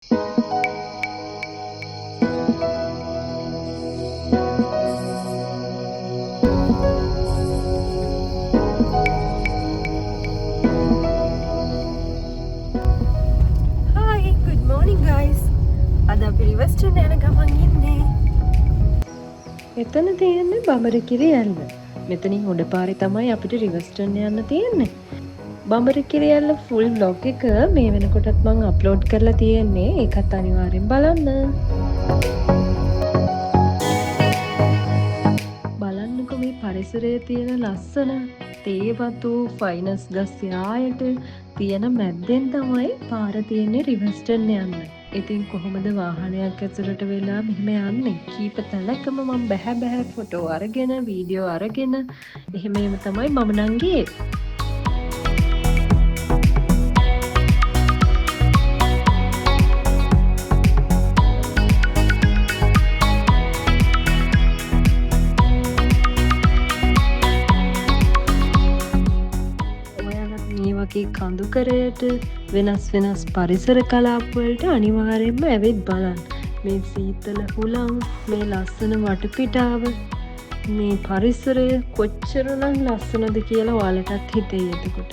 Hi, good morning guys. අද අපි රිවර්ස්ටන් යන ගමන් ඉන්නේ. එතන තියෙන්නේ බඹරකිරි ඇල්ල. මෙතනින් උඩ පාරේ තමයි අපිට රිවර්ස්ටන් යන්න තියෙන්නේ. බඹරකිරි ඇල්ල ෆුල් බ්ලොග් එක මේ වෙනකොටත් මම අප්ලෝඩ් කරලා තියෙන්නේ. ඒකත් අනිවාර්යෙන් බලන්න. බලන්නකො මේ පරිසරයේ තියෙන ලස්සන තේවතු ෆයිනස් ගස් යායට තියෙන මැද්දෙන් තමයි පාර තියෙන්නේ රිවර්ස්ටන් යන්න. ඉතින් කොහොමද වාහනයක් ඇතුළට වෙලා මෙහෙම යන්නේ? කීප තැනකම මම බැහැ ෆොටෝ අරගෙන වීඩියෝ අරගෙන එහෙම තමයි මම නම් ගියේ. වගේ කඳුකරයට වෙනස් පරිසර කලාපවලට අනිවාර්යෙන්ම ඇවිත් බලන්න. මේ සීතල හුළං, මේ ලස්සන වටපිටාව, මේ පරිසරය කොච්චරනම් ලස්සනද කියලා ඔයාලටත් හිතෙයි එතකොට.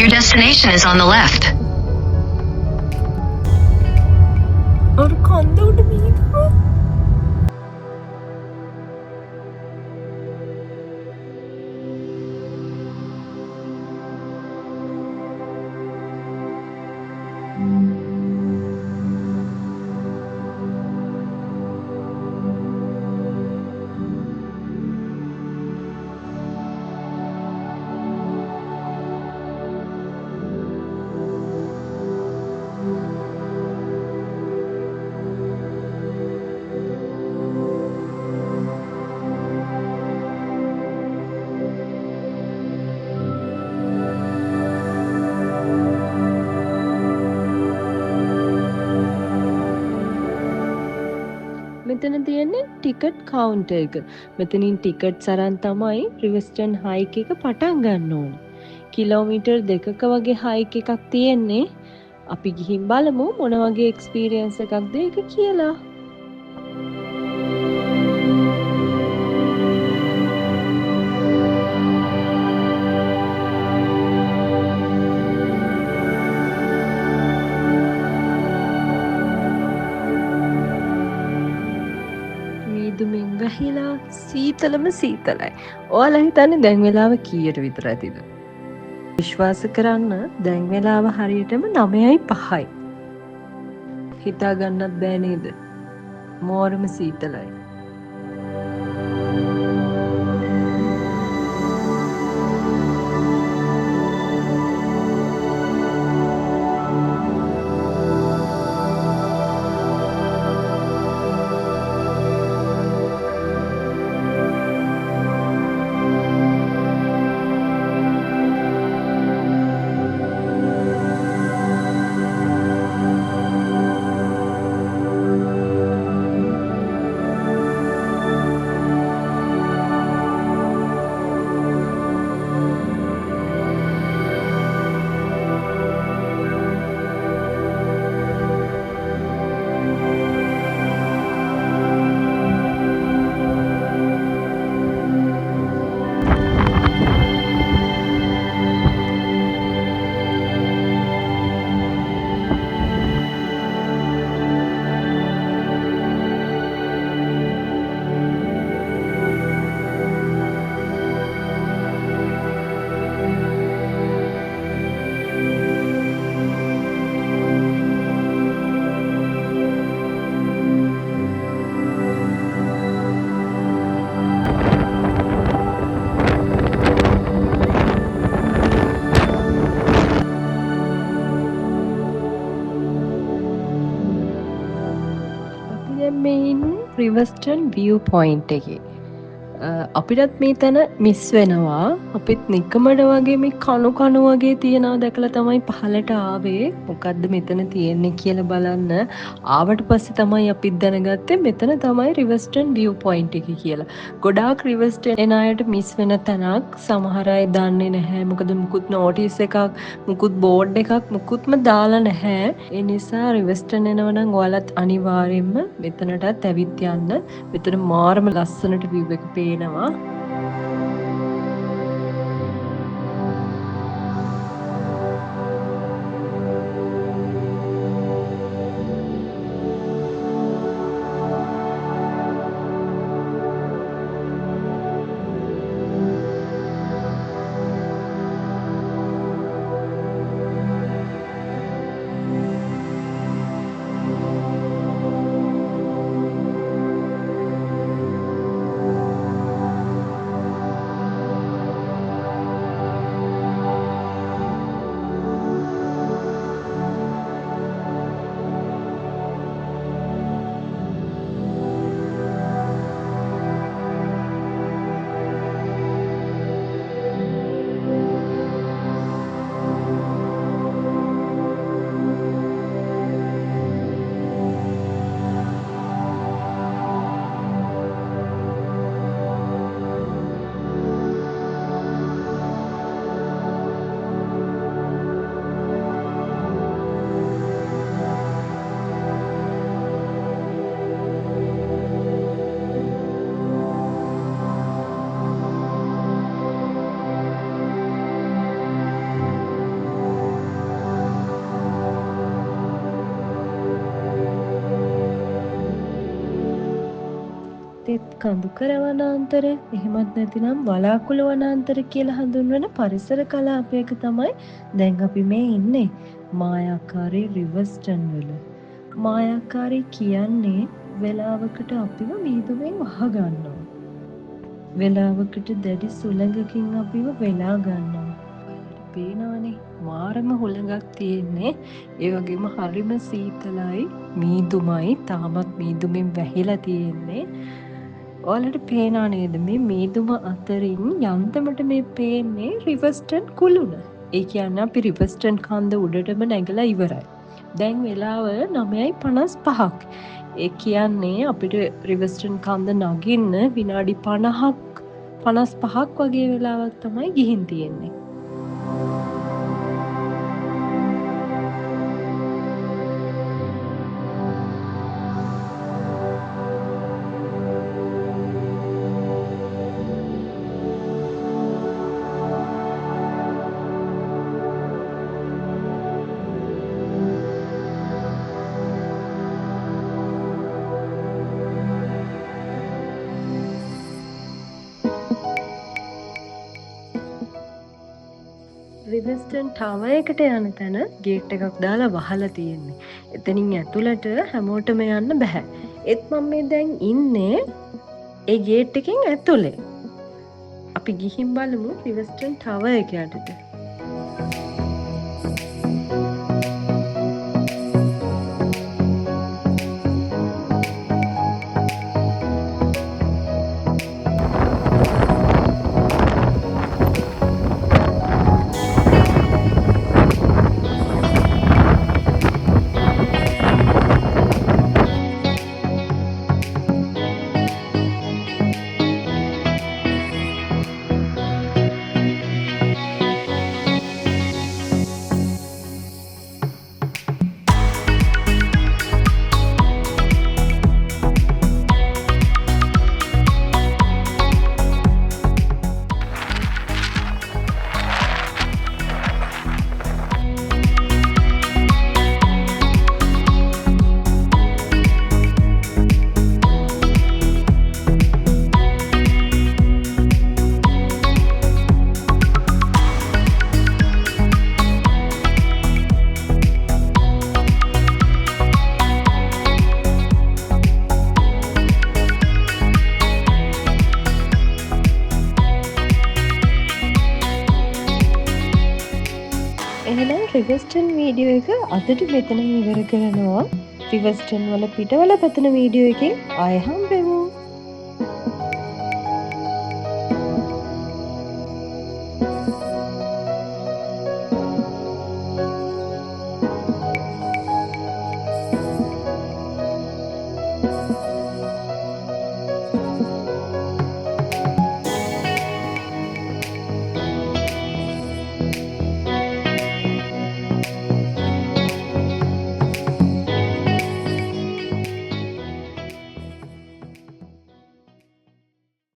Your destination is on the left. और කන්ද උඩ මීදුවා. මෙතන තියෙන්නේ ටිකට් කවුන්ටර් එක. මෙතනින් ටිකට්ස් අරන් තමයි රිවර්ස්ටන් හයික් එක පටන් ගන්න ඕනේ. කිලෝමීටර් 2ක වගේ හයික් එකක් තියෙන්නේ. අපි ගිහින් බලමු මොන වගේ එක්ස්පීරියන්ස් එකක්ද ඒක කියලා. මීදුමෙන් වැහිලා සීතලම සීතලයි. ඔයාලා හිතන්නේ දැන් වෙලාව කීයට විතර ඇතිද? විශ්වාස කරන්න දැන් වෙලාව හරියටම 9:05යි. හිතා ගන්නත් බෑ නේද? මෝරම සීතලයි. දැන් මේ ඉන්නේ රිවර්ස්ටන් view point එකේ. අපිටත් මේ තැන මිස් වෙනවා. අපිත් නිකමඩ වගේ මේ කණු වගේ තියෙනවා දැකලා තමයි පහලට ආවේ. මොකද්ද මෙතන තියෙන්නේ කියලා බලන්න. ආවට පස්සේ තමයි අපිත් දැනගත්තේ මෙතන තමයි රිවර්ස්ටන් view point එක කියලා. ගොඩාක් රිවර්ස්ටන් එන අයට මිස් වෙන තැනක්. සමහර අය දන්නේ නැහැ. මොකද මුකුත් නෝටිස් එකක්, මුකුත් බෝඩ් එකක් මුකුත්ම දාලා නැහැ. ඒ නිසා රිවර්ස්ටන් එනවා නම් ඔයාලත් අනිවාර්යයෙන්ම මෙතනටත් ඇවිත් යන්න. මෙතන මාරම ලස්සනට view එක පේනවා. තෙත් කඳුකර වනාන්තර එහෙමත් නැතිනම් වලාකුළු වනාන්තර කියලා හඳුන්වන පරිසර කලාපයක තමයි දැන් අපි මේ ඉන්නේ. මායාකාරී රිවර්ස්ටන් වල. මායාකාරී කියන්නේ වෙලාවකට අපිව මීදුමෙන් වහගන්නවා. වෙලාවකට දැඩි සුළඟකින් අපිව වෙලා ගන්නවා. පේනවනේ මාරම හුළඟක් තියෙන්නේ. ඒ වගේම හරිම සීතලයි, මීදුමයි. තාමත් මීදුමෙන් වැහිලා තියෙන්නේ. ඔයාලට පේනවා නේද මේ මීදුම අතරින් යන්තමට මේ පේන්නේ රිවර්ස්ටන් කුළුණ. ඒ කියන්නේ අපි රිවර්ස්ටන් කන්ද උඩටම නැගලා ඉවරයි. දැන් වෙලාව 9:55ක්. ඒ කියන්නේ අපිට රිවර්ස්ටන් කන්ද නගින්න විනාඩි 55ක් වගේ වෙලාවක් තමයි ගිහින් තියෙන්නේ. රිවර්ස්ටන් ටවර් එකට යන තැන ගේට් එකක් දාලා වහලා තියෙන්නේ. එතනින් ඇතුළට හැමෝටම යන්න බෑ. ඒත් මම මේ දැන් ඉන්නේ ඒ ගේට් එකෙන් ඇතුලේ. අපි ගිහින් බලමු රිවර්ස්ටන් ටවර් එක යටට. එහෙනම් රිවර්ස්ටන් වීඩියෝ එක අදට මෙතන ඉවර කරනවා. රිවර්ස්ටන් වල පිටවල පැතන වීඩියෝ එකෙන් ආය හම්බෙමු.